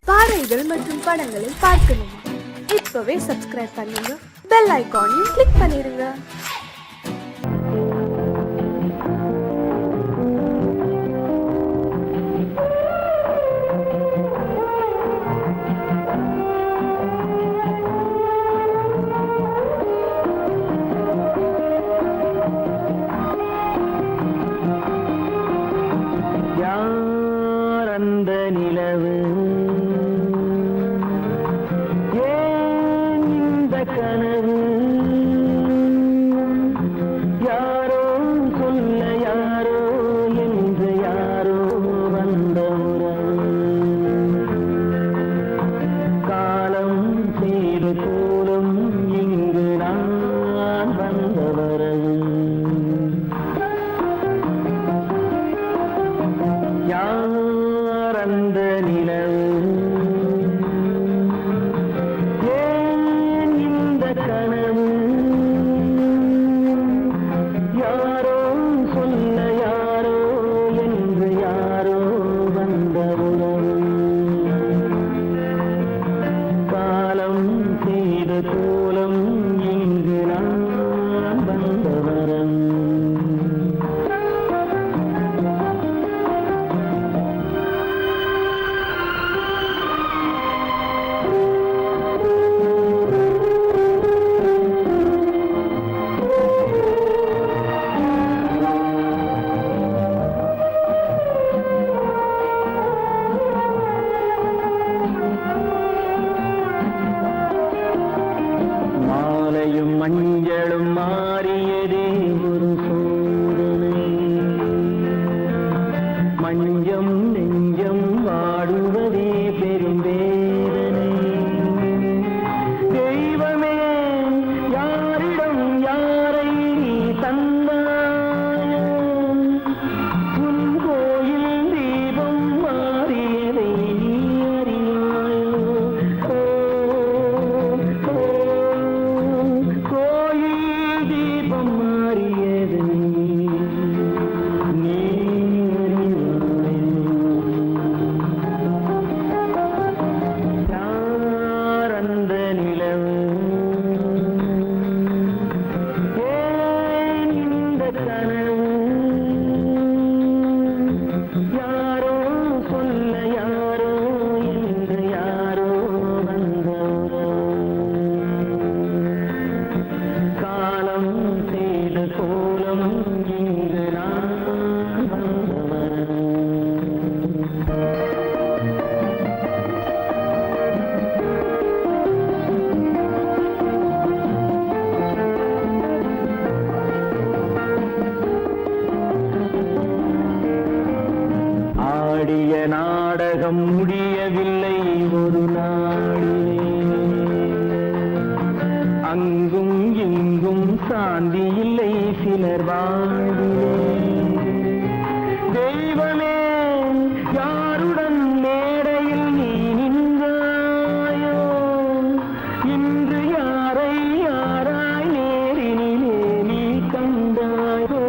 பாடல்கள் மற்றும் படங்களை பார்க்கணுமா? இப்பவே சப்ஸ்கிரைப் பண்ணுங்க, பெல் ஐகானையும் கிளிக் பண்ணிருங்க. மஞ்சளும் மாறியதே ஒரு சோதனை, மஞ்சம் நெஞ்சம் வாடுவதே பெரும் வேதனை. தெய்வமே யாரிடம் யாரை தந்தாயோ, உன் கோயில் தீபம் மாறியதை நீ அறியாயோ. நாடகம் முடியவில்லை ஒரு நாளிலே, அங்கும் இங்கும் சாந்தி இல்லை சிலர் வாழ்விலே. தெய்வமே யாருடன் மேடையில் நீ நின்றாயோ, இன்று யாரை யாராய் நேரினிலே நீ கண்டாயோ.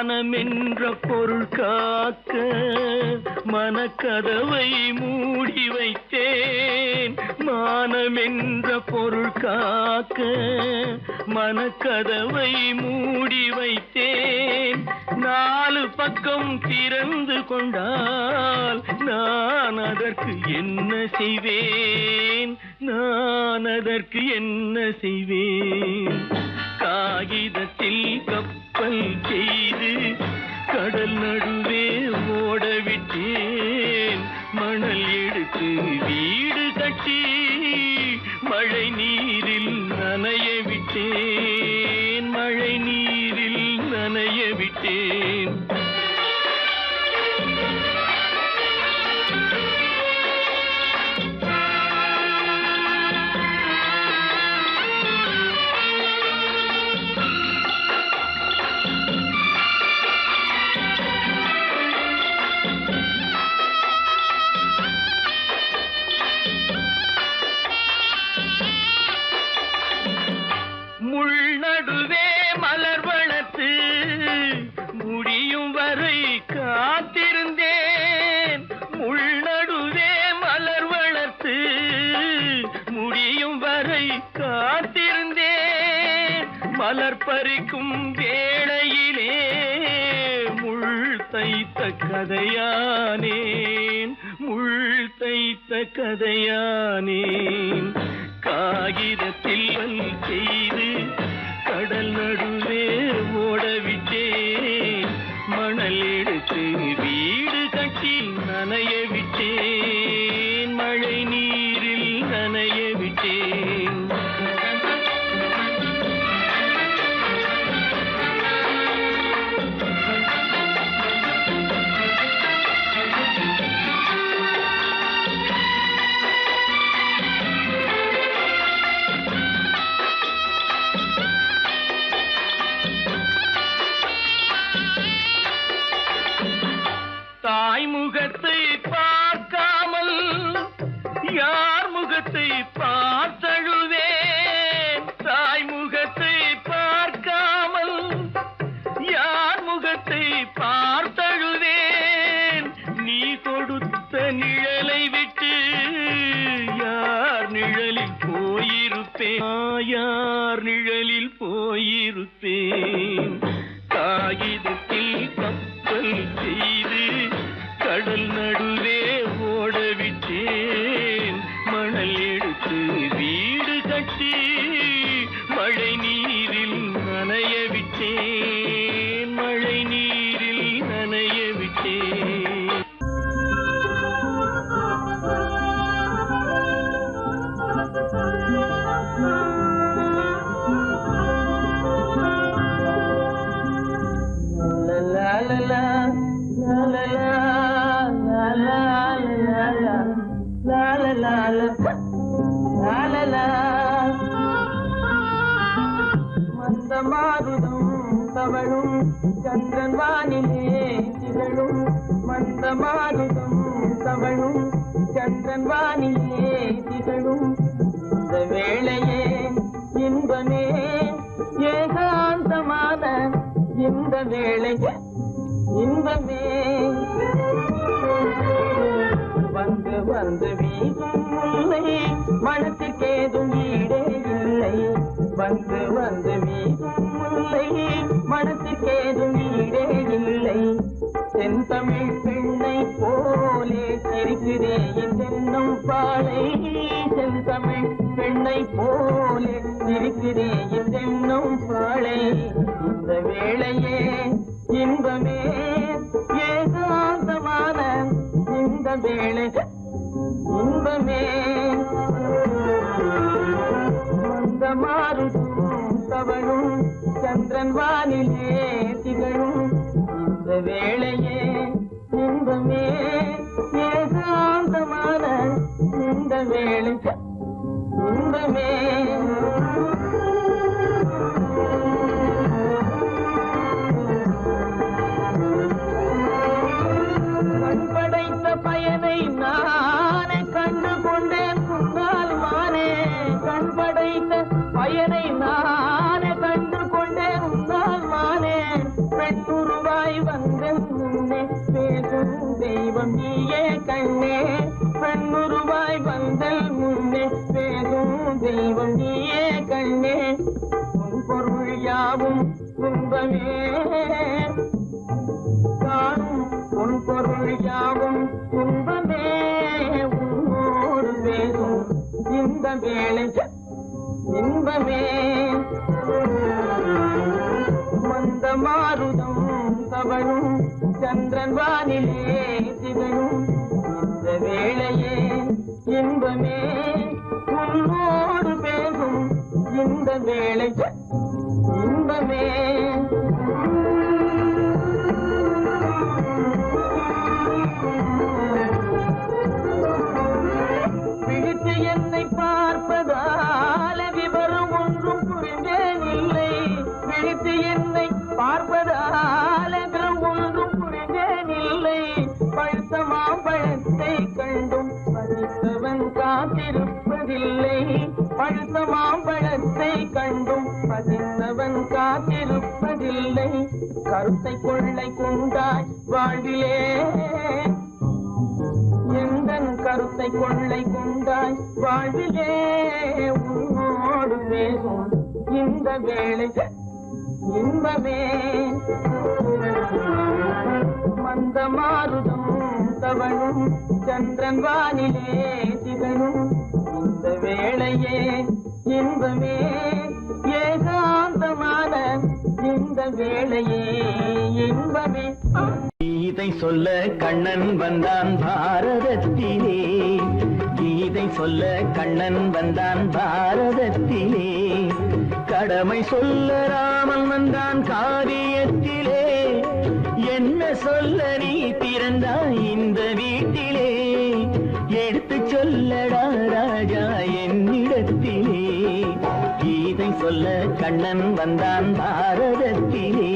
மானமென்ற பொருள் காக்க மனக்கதவை மூடி வைத்தேன். மானமென்ற பொருள் காக்க மனக்கதவை மூடி வைத்தேன். 4 பக்கம் திறந்து கொண்டால் நான் அதற்கு என்ன செய்வேன்? நான் அதற்கு என்ன செய்வேன்? காகிதத்தில் கப்பல் செய்து கடல் நடுவே ஓடவிட்டேன். மணல் எடுத்து வீடு கட்டி மழை நீரில் நனைய விட்டேன். மழை நீரில் நனைய விட்டேன். முள்நடுவே மலர் வளர்த்து முடியும் வரை காத்திருந்தேன். முள்நடுவே மலர் வளர்த்து முடியும் வரை காத்திருந்தேன். மலர் பறிக்கும் வேளையிலே முள் தைத்த கதையானேன். முள் தைத்த கதையானேன். காகிதத்தில் செய்து கடல் நடுவே ஓடவிட்டேன். மணல் எடுத்து வீடு கட்டி நனைய விட்டேன். மழை நீரில் நனைய விட்டேன். தாய் முகத்தை பார்க்காமல் யார் முகத்தை பார்த்தழுவேன். தாய் முகத்தை பார்க்காமல் யார் முகத்தை பார்த்தழுவேன். நீ கொடுத்த நிழலை விட்டு யார் நிழலில் போயிருப்பேன். யார் நிழலில் போயிருப்பேன். காகிதத்தில் கப்பல் செய்து கடல் நடுவே ஓடவிட்டேன். மணல் எடுத்து வீடு கட்டி மழை நீரில் நனைய விட்டேன். மழை நீரில் நனைய விட்டேன். மந்தமாருதும் தவழும் சந்திரன் வானிலே திகழும். மந்தமாருதும் தவழும் சந்திரன் வானிலே திகழும். இந்த வேளையே இன்பமே ஏகாந்தமான இந்த வேளை இன்பமே. வந்து வந்து வீசும் முல்லை மனத்துக்கேதும் ஈடே இல்லை. வந்து வந்து வீசும் முல்லை மனத்துக்கேதும் ஈடே இல்லை. தென்தமிழ் பெண்ணை போலே சிரிக்கிறே தென்னும் பாலை. தென்தமிழ் பெண்ணை போலே சிரிக்கிறே தென்னும் பாலை. இந்த வேளையே இன்பமே ஏகாந்தமான இந்த வேளை இன்பமே. மந்தமாருதும் தவழும் சந்திரன் வானிலே திகழும். இந்த வேளையே இன்பமே ஏகாந்தமான இந்த வேளை இன்பமே. கண்படைத்த பயனை நானே கண்டு கொண்டேன் முன்னால் மானே. கண்படைத்த பயனை நானே கண்டு கொண்டேன் முன்னால் மானே. பெற்றுருவா கண்ணே பெண்ணுருவாய் வந்தல் முன்னே பேசும் தெய்வம் நீயே கண்ணே உன் பொருள் யாவும் துன்பமே காணும் உன் பொருள் யாவும் துன்பமே உன்னோடு பேசும் இந்த வேளை இன்பமே மந்த மாருதம் தவழும் சந்திரன் வானிலே திகழும் இந்த வேளையே இன்பமே உன்னோடு பேசும் இந்த வேளை இன்பமே பிடித்து என்னை பார்ப்பதால விவரம் ஒன்றும் புரிந்தேன் இல்லை பிடித்து என்னை பார்ப்பதால விவரம் ஒன்றும் புரிந்தேன் இல்லை பழுத்த மாம்பழத்தை கண்டும் பதித்தவன் காத்திருப்பதில்லை பழுத்த மாம்பழத்தை கண்டும் பதித்தவன் காத்திருப்பதில்லை கருத்தை கொள்ளை கொண்டாய் வாழ்விலே எந்தன் கருத்தை கொள்ளை கொண்டாய் வாழ்விலே உன்னோடு பேசும் இந்த வேளை இன்பமே மந்த மாருதம் தவழும் சந்திரன் வானிலே திகழும் இந்த வேளையே இன்பமே ஏகாந்தமான இந்த வேளையே இன்பமே கீதை சொல்ல கண்ணன் வந்தான் பாரதத்திலே கீதை சொல்ல கண்ணன் வந்தான் பாரதத்திலே கடமை சொல்ல ராமன் வந்தான் காரியத்திலே என்ன சொல்ல நீ பிறந்தாய் இந்த வீட்டிலே எடுத்து சொல்லடா ராஜா என்னிடத்திலே கீதை சொல்ல கண்ணன் வந்தான் பாரதத்திலே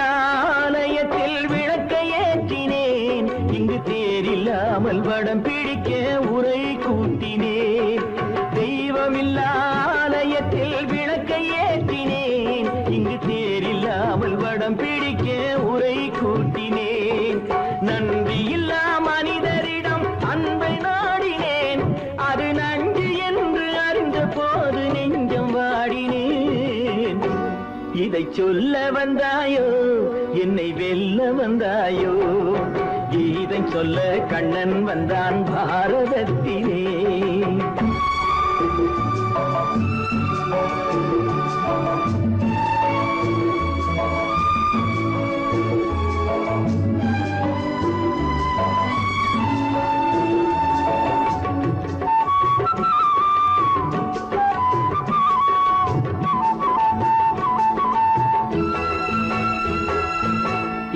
தெய்வமில்லாலயத்தில் விளக்கை ஏற்றினேன் இங்கு தேரில்லாமல் வடம் பிடிக்க உரை கூட்டினேன் தெய்வமில்லாலயத்தில் விளக்கை ஏற்றினேன் இங்கு தேரில்லாமல் வடம் பிடிக்க உரை கூட்டினேன் நன்றியில்லா மனிதரிடம் அன்பை நாடினேன் அது நன்றி என்று அறிந்த போது நெஞ்சம் வாடினேன் இதை சொல்ல வந்தாயோ என்னை வெல்ல வந்தாயோ கீதை சொல்ல கண்ணன் வந்தான் பாரதத்திலே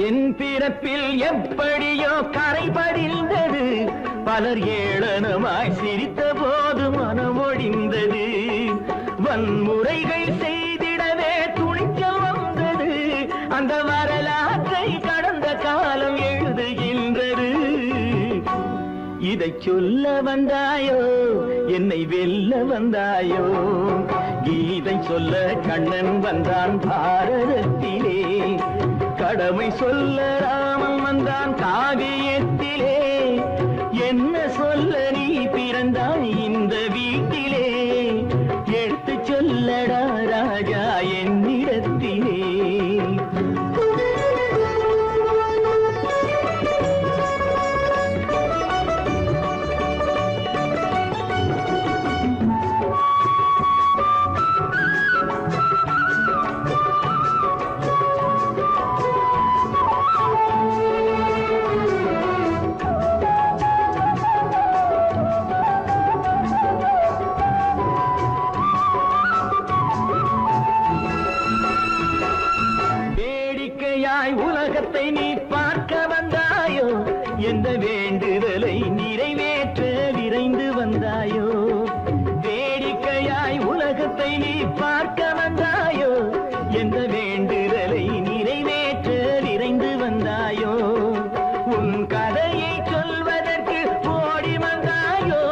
என் பிறப்பில் எப்படியோ கரை படிந்தது பலர் ஏளனமாய் சிரித்த போது மனம் ஒடிந்தது வன்முறைகள் செய்திடவே துணிச்சல் வந்தது அந்த வரலாற்றை கடந்த காலம் எழுதுகின்றது இதை சொல்ல வந்தாயோ என்னை வெல்ல வந்தாயோ கீதை சொல்ல கண்ணன் வந்தான் பாரதத்திலே கடமை சொல்ல ராமன் வந்தான் காவியத்திலே என்ன சொல்ல நீ பிறந்தாய் இந்த வீட்டிலே எடுத்து சொல்லடா ராஜா என்னிடத்திலே எந்த வேண்டுதலை நிறைவேற்ற விரைந்து வந்தாயோ வேடிக்கையாய் உலகத்தை நீ பார்க்க வந்தாயோ எந்த வேண்டுதலை நிறைவேற்ற விரைந்து வந்தாயோ உன் கதையை சொல்வதற்கு ஓடி வந்தாயோ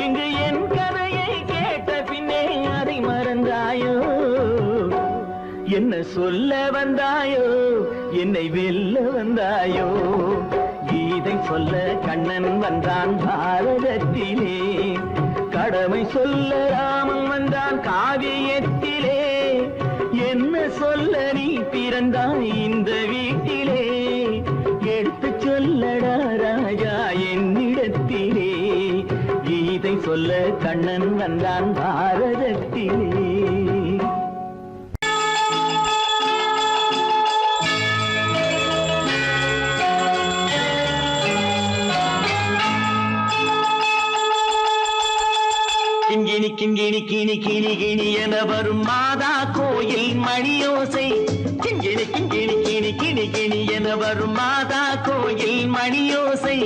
இங்கு என் கதையை கேட்ட பின்னே அதை மறந்தாயோ என்ன சொல்ல வந்தாயோ என்னை வெல்ல வந்தாயோ கீதை சொல்ல கண்ணன் வந்தான் பாரதத்திலே கடமை சொல்ல ராமன் வந்தான் காவியத்திலே என்ன சொல்ல நீ பிறந்தாய் இந்த வீட்டிலே எடுத்து சொல்லடா ராஜா என்னிடத்திலே கீதை சொல்ல கண்ணன் வந்தான் பாரதத்திலே கிங்கிணி கிங்கிணி கிணி கிணி கிணி என வரும் மாதா கோயில் மணியோசை கிங்கிணி கிங்கிணி கிணி கிணி கிணி என வரும் மாதா கோயில் மணியோசை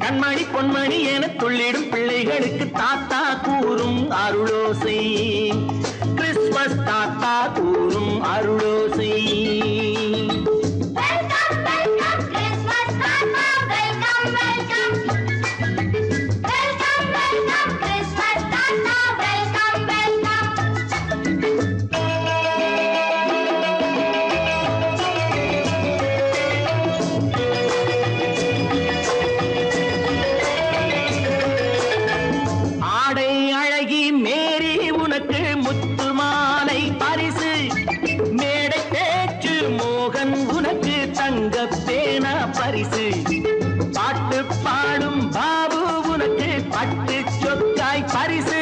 கண்மணி பொன்மணி என துள்ளிடும் பிள்ளைகளுக்கு தாத்தா கூறும் அருளோசை கிறிஸ்துமஸ் தாத்தா கூறும் அருளோசை பரிசு பாட்டு பாடும் பாபு உனக்கு பட்டு சொக்காய் பரிசு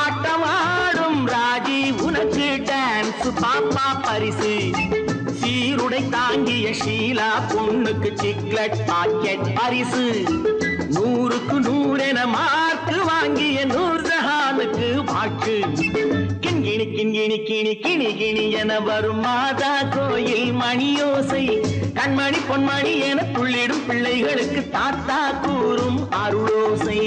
ஆட்டம் ஆடும் ராஜி உனக்கு டான்ஸ் பாப்பா பரிசு சீருடை தாங்கிய ஷீலா பொண்ணுக்கு சிக்லெட் பாக்கெட் பரிசு 100க்கு 100 என மார்க்கு வாங்கிய நூர்ஜஹானுக்கு வாக்கு கிண்கிணி கிண்கிணி கிணி கிணி கிணி என வரும் மாதா கோயில் மணியோசை கண்மணி பொன்மணி என துள்ளிடும் பிள்ளைகளுக்கு தாத்தா கூறும் அருளோசை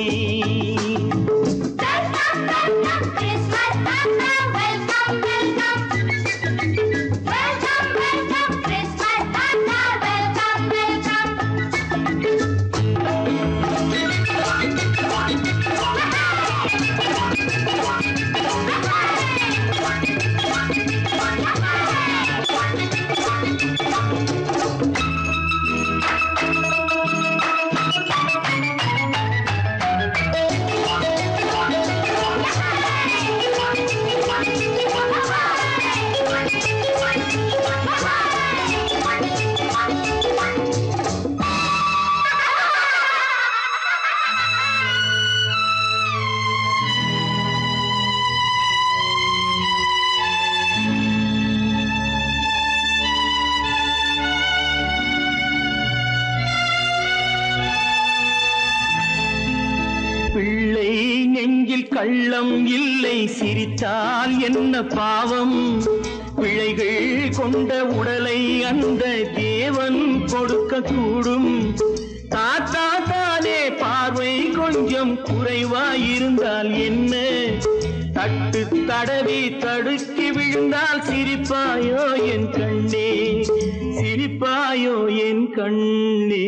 கள்ளம் இல்லை சிரித்தால் என்ன பாவம் பிழைகள் கொண்ட உடலை அந்த தேவன் கொடுக்க கூடும் தாத்தா தானே பார்வை கொஞ்சம் குறைவாயிருந்தால் என்ன தட்டு தடவி தடுக்கி விழுந்தால் சிரிப்பாயோ என் கண்ணே சிரிப்பாயோ என் கண்ணே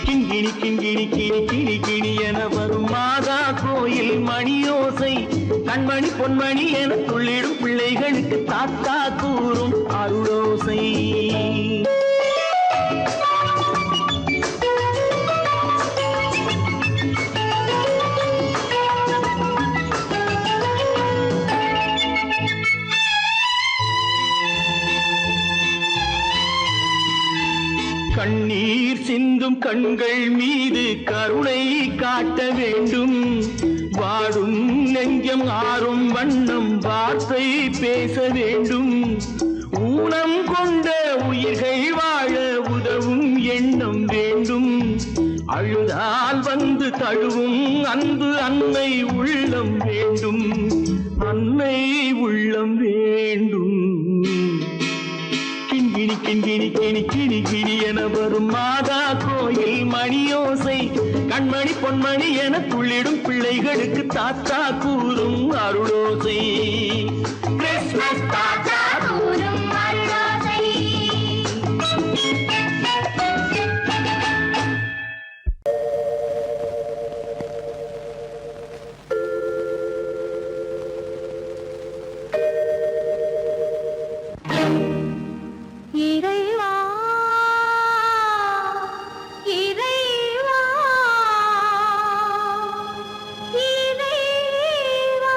கிண்கிணி கிண்கிணி கிணி கிணி கிணி என வரும் மாதா கோயில் மணியோசை கண்மணி பொன்மணி என துள்ளிடும் பிள்ளைகளுக்கு தாத்தா கூறும் அருளோசை கண்ணீர் சிந்தும் கண்கள் மீது கருணை காட்ட வேண்டும் வாடும் நெஞ்சம் ஆறும் வண்ணம் வார்த்தை பேச வேண்டும் ஊனம் கொண்ட உயிர்கள் வாழ உதவும் எண்ணம் வேண்டும் அழுதால் வந்து தழுவும் அன்பு அன்னை உள்ளம் வேண்டும் அன்னை உள்ளம் வேண்டும் கிண்கிணி கிண்கிணி கிணி கிணி கிணி என வரும் மாதா கோயில் மணியோசை கண்மணி பொன்மணி என துள்ளிடும் பிள்ளைகளுக்கு தாத்தா கூறும் அருளோசை கிறிஸ்மஸ் தாத்தா கூறும் அருளோசை. இறைவா இறைவா இறைவா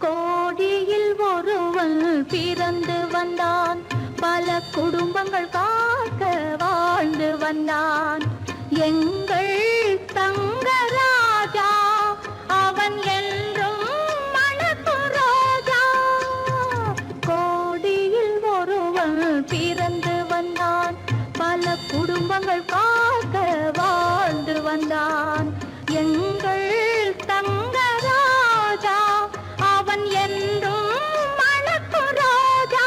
கோடியில் ஒருவன் பிறந்து வந்தான் பல குடும்பங்கள் காக்க வாழ்ந்து வந்தான் எங்கள் தங்கராஜா அவன் என்றும் மணக்கு ரோஜா கோடியில் ஒருவன் பிறந்து வந்தான் பல குடும்பங்கள் காக்க வாழ்ந்து வந்தான் எங்கள் தங்கராஜா அவன் என்றும் மணக்கு ரோஜா.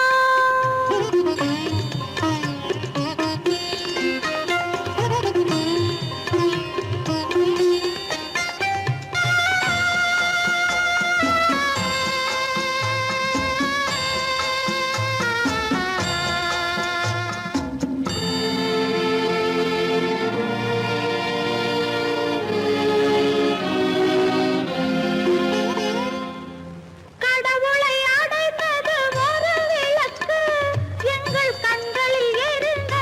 கடவுளை அடைந்தது ஒரு விளக்கு எங்கள் கண்களில் எரிந்த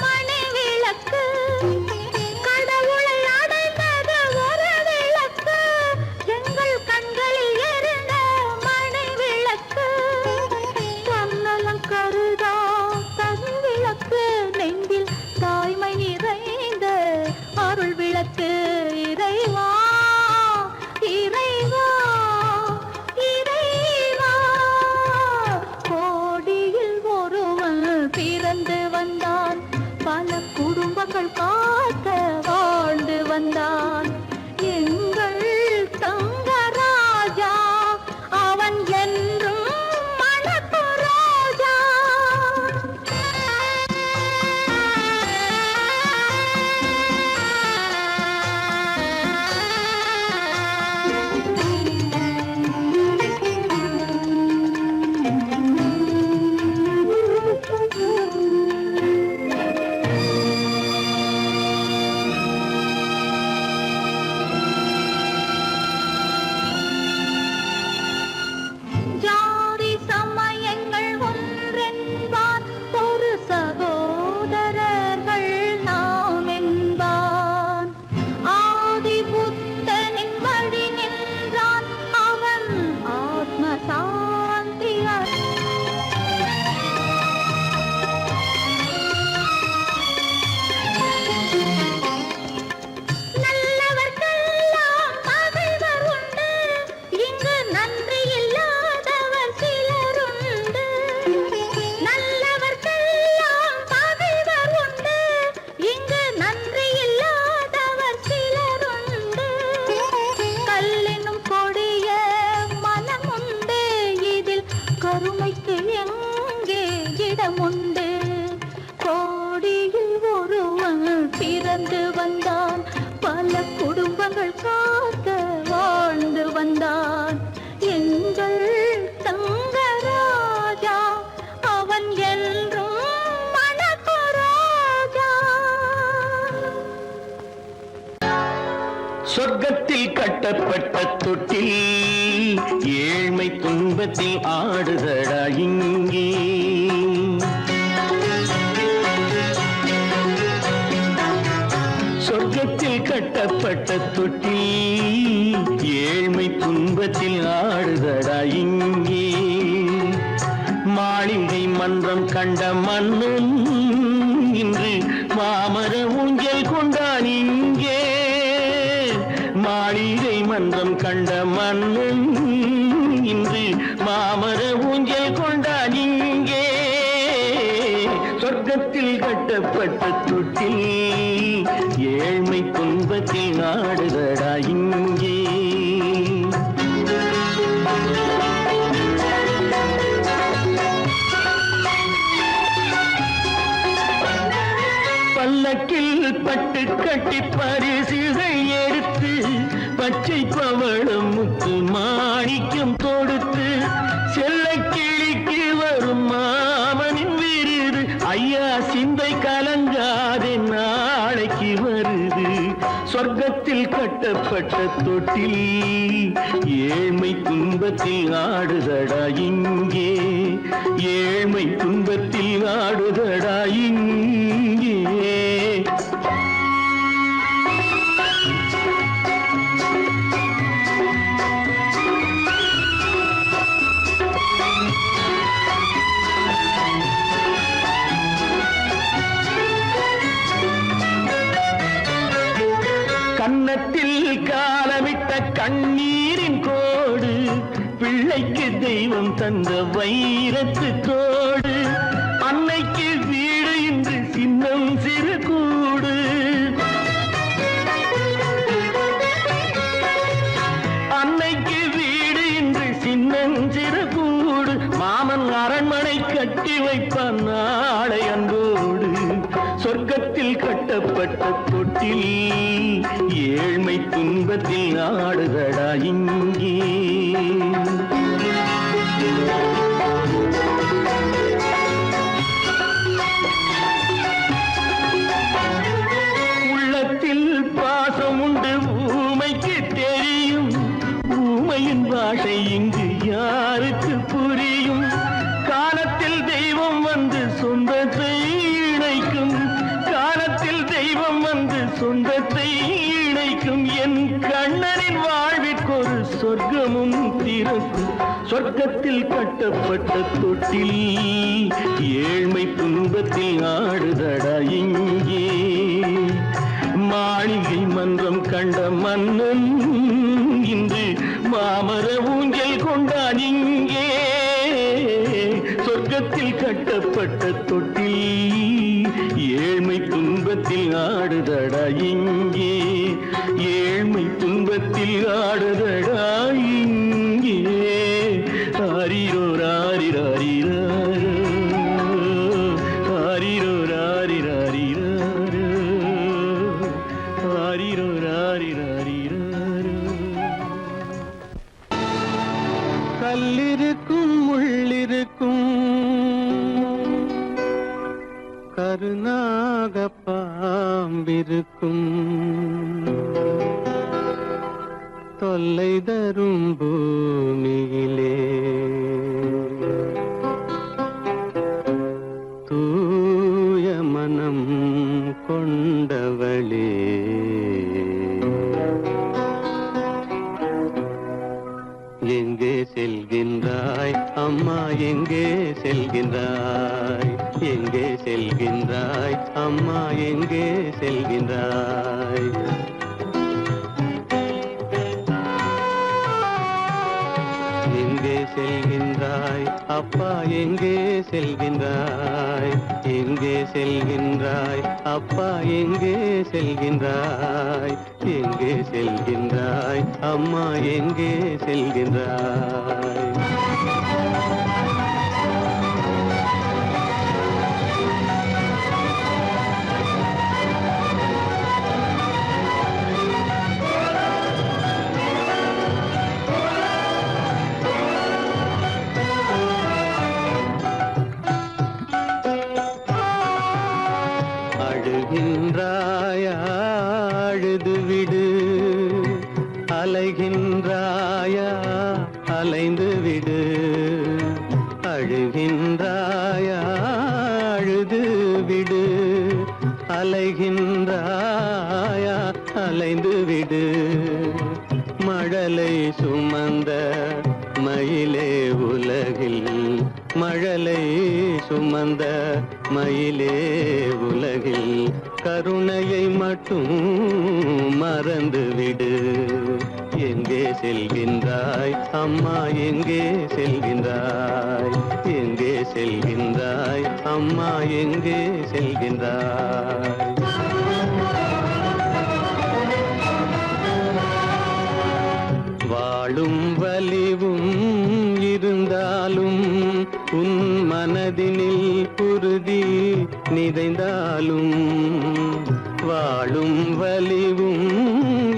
மணி விளக்கு கடவுளை அடைந்தது ஒரு விளக்கு எங்கள் கண்களில் எரிந்த மணி விளக்கு தன்னலம் கருதா தன் விளக்கு நெஞ்சில் தாய்மை நிறைந்த அருள் விளக்கு இறைவா இறைவா இறைவா கோடியில் ஒருவன் பிறந்து வந்தான் பல குடும்பங்கள் காக்க வாழ்ந்து வந்தான் எங்கள் தங்கராஜா அவன் என்றும் மணக்கு ரோஜா. ஜாதி சமயங்கள் ஒன்றென்பான் ஒரு சகோதரர்கள் நாம் என்பான் ஆதி புத்தனின் வழி நின்றான் அவன் ஆத்ம சாந்தி நல்லவர்க்கெல்லாம் பகைவர் உண்டு இங்கு நன்றி இல்லாதவர் சிலருண்டு நல்லவர்க்கெல்லாம் பகைவர் உண்டு இங்கு நன்றி இல்லாதவர் சிலருண்டு கல்லினும் கொடிய மனமுண்டு இதில் கருமைக்கு எங்கே இடமுண்டு கோடியில் ஒருவன் பிறந்து வந்தான் பல குடும்பங்கள் காக்க வாழ்ந்து வந்தான் எங்கள் தங்கராஜா அவன் என்றும் மணக்கு ரோஜா. சொர்க்கத்தில் கட்டப்பட்ட தொட்டில் ஏழ்மை துன்பத்தில் ஆடுதடா இங்கே சொர்க்கத்தில் கட்டப்பட்ட தொட்டில் ஏழ்மை துன்பத்தில் ஆடுதடா இங்கே மாளிகை மன்றம் கண்ட மன்னன் இன்று மாமர ஊஞ்சல் கொண்டான் இங்கே மாளிகை மன்றம் கண்ட மன்னன் இன்று மாமர ஊஞ்சல் கொண்டான் இங்கே சொர்க்கத்தில் கட்டப்பட்ட தொட்டில் ஏழ்மை துன்பத்தில் நாடுதடா இங்கே பல்லக்கில் பட்டு கட்டி பரிசுகள் எடுத்து பச்சை பவளம் முத்து மாணிக்கம் கொடுத்து செல்ல கிளிக்கு வரும் மாமனின் விருது ஐயா சிந்தை கலங்காதே நாளைக்கு வருது சொர்க்கத்தில் கட்டப்பட்ட தொட்டில் ஏழ்மை துன்பத்தில் ஆடுதடா இங்கே ஏழ்மை துன்பத்தில் ஆடுதடா இங்கே கன்னத்தில் காலமிட்ட கண்ணீரின் கோடு பிள்ளைக்கு தெய்வம் தந்த வைரத்து தோடு அன்னைக்கு வீடு இன்று சின்னம் சிறு கூடு அன்னைக்கு வீடு இன்று சின்னம் சிறு கூடு மாமன் அரண்மனை கட்டி வைப்பான் நாளை அன்போடு சொர்க்கத்தில் கட்டப்பட்ட தொட்டில் ஏழ்மை துன்பத்தில் ஆடுதடா இங்கே உள்ளத்தில் பாசம் உண்டு ஊமைக்கு தெரியும் ஊமையின் பாஷை இங்கு யாருக்கு புரியும் காலத்தில் தெய்வம் வந்து சொந்தத்தை இணைக்கும் காலத்தில் தெய்வம் வந்து சொந்தத்தை இணைக்கும் என் கண்ணனின் வாழ்விற்கொரு சொர்க்கமும் திறக்கும் சொர்க்கத்தில் கட்டப்பட்ட தொட்டில் ஏழ்மை துன்பத்தில் ஆடுதடா இங்கே மாளிகை மன்றம் கண்ட மன்னன் இன்று மாமர ஊஞ்சல் கொண்டான் இங்கே சொர்க்கத்தில் கட்டப்பட்ட தொட்டில் ஏழ்மை துன்பத்தில் ஆடுதடா இங்கே ஏழ்மை துன்பத்தில் ஆடுதடா இங்கே ஆரிரோ ராரிராரிராரோ ஆரிரோ ராரிராரிராரோ ஆரிரோ ராரிராரிராரோ கல்லிருக்கும் முள்ளிருக்கும் கருநாக பாம்பிருக்கும் தொல்லை தரும் பூமியிலே தூய மனம் கொண்டவளே எங்கே செல்கின்றாய் அம்மா எங்கே செல்கின்றாய் எங்கே செல்கின்றாய் அம்மா எங்கே செல்கின்றாய் எங்கே செல்கின்றாய் அப்பா எங்கே செல்கின்றாய் எங்கே செல்கின்றாய் அப்பா எங்கே செல்கின்றாய் எங்கே செல்கின்றாய் அம்மா எங்கே செல்கின்றாய் அழுகின்றாயா அழுது விடு அலைகின்றாயா அலைந்து விடு அழுகின்றாயா அழுது விடு அலைகின்றாயா அலைந்து விடு மழலை சுமந்த மயிலே உலகில் மழலை சுமந்த மயிலே உலகில் கருணையை மட்டும் மறந்துவிடு எங்கே செல்கின்றாய் அம்மா எங்கே செல்கின்றாய் எங்கே செல்கின்றாய் அம்மா எங்கே செல்கின்றாய் வாழும் வலிவும் இருந்தாலும் உன் மனதினில் குருதி நிதைந்தாலும் வாழும் வலிவும்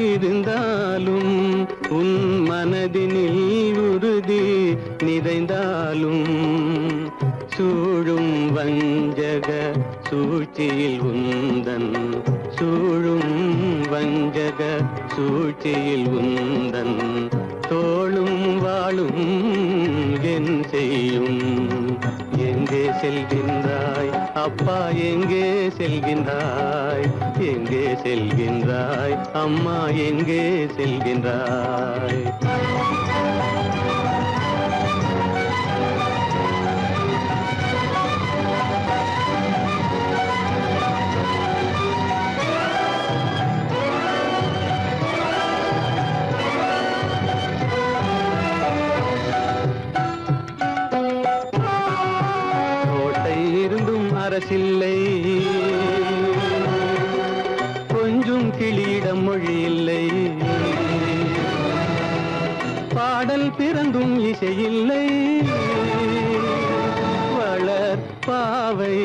இருந்தாலும் உன் மனதினில் உறுதி நிறைந்தாலும் சூழும் வஞ்சக சூழ்ச்சியில் உந்தன் சூழும் வஞ்சக சூழ்ச்சியில் உந்தன் தோளும் வாழும் என் செய்யும் எங்கே செல்கின்றாய் அப்பா எங்கே செல்கின்றாய் எங்கே செல்கின்றாய் அம்மா எங்கே செல்கின்றாய் அரசில்லை கொஞ்சம் கிளியிடம் மொழி இல்லை பாடல் பிறந்தும் இசையில்லை வளர் பாவை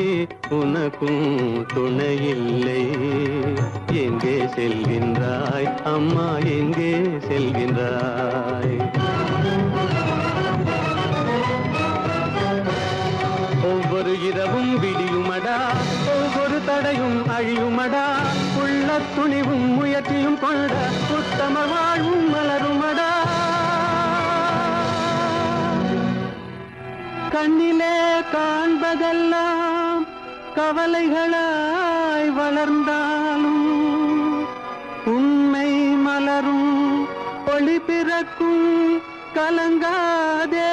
உனக்கும் துணையில்லை எங்கே செல்கின்றாய் அம்மா எங்கே செல்கின்றாய் ஒவ்வொரு இரவும் விடியுமடா ஒவ்வொரு தடையும் அழியுமடா உள்ள துணிவும் முயற்சியும் கொண்ட உத்தம வாழ்வும் மலருமடா கண்ணிலே காண்பதெல்லாம் கவலைகளாய் வளர்ந்தாலும் உண்மை மலரும் ஒளி பிறக்கும் கலங்காதே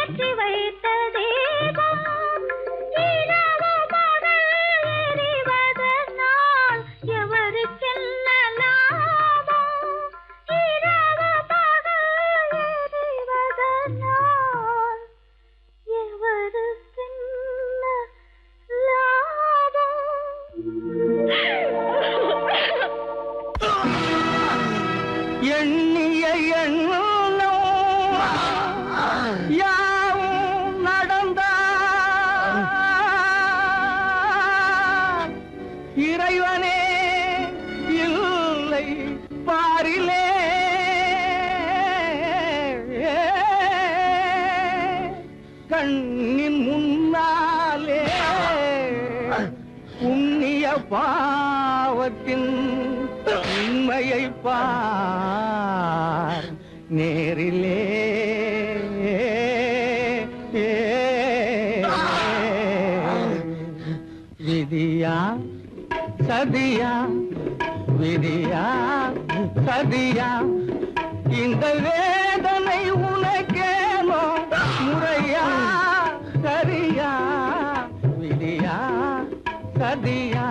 ஏற்றி வைத்த தீபம் இரவு பகல் எரிவதனால் எவருக்கென்ன லாபம்? இரவு பகல் எரிவதனால் எவருக்கென்ன லாபம்? எண்ணிய எண்ணம் யாவும் நடந்தார் இறைவனே இல்லை பாரிலே கண்ணின் முன்னாலே புண்ணிய பாவத்தின் உண்மையை பார் நேரிலே விதியா சதியா விதியா சதியா இந்த வேதனை உனக்கேனோ முறையா சரியா விதியா சதியா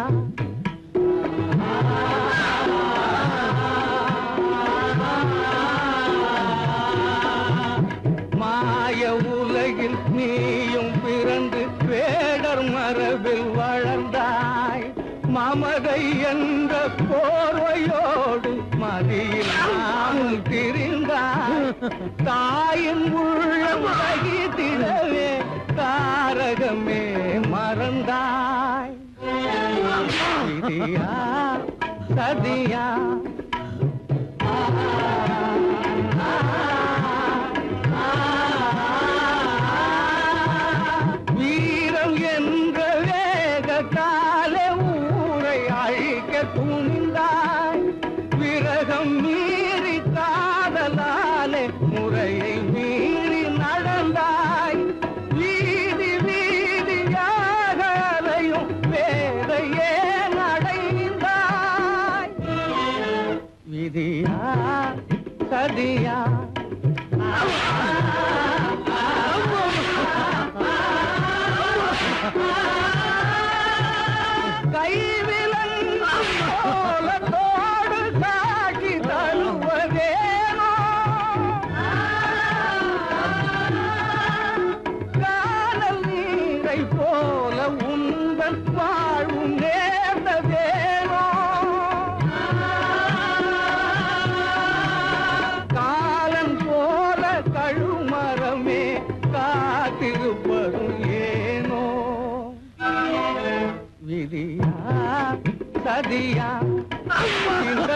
மாய உலகில் நீயும் பிறந்து வேடர் மரபில் வளர்ந்தாய் மமதை என்ற போர்வையோடு மதியில்லாமல் திரிந்தாய் தாயின் உள்ளம் தகித்திடவே தாரகமே மறந்தாய் விதியா சதியா வீரம் என்ற வேகத்தாலே ஊரை அழிக்க துணிந்தாய் விரகம் மீறி காதலாலே முறையை மீறி நடந்தாய் வீதி வீதியாக அலையும் வேதையே நடைந்தாய் விதியா சதியா கைவிலன் கோலத்தோடு காட்சி தருவதேனோ காணல் நீரை போல உந்தன் வாழ்வும் நேர்ந்ததேனோ காலன் போல கழுமரமே காத்திருப்பதும் ஏனோ விதியா சதியா இந்த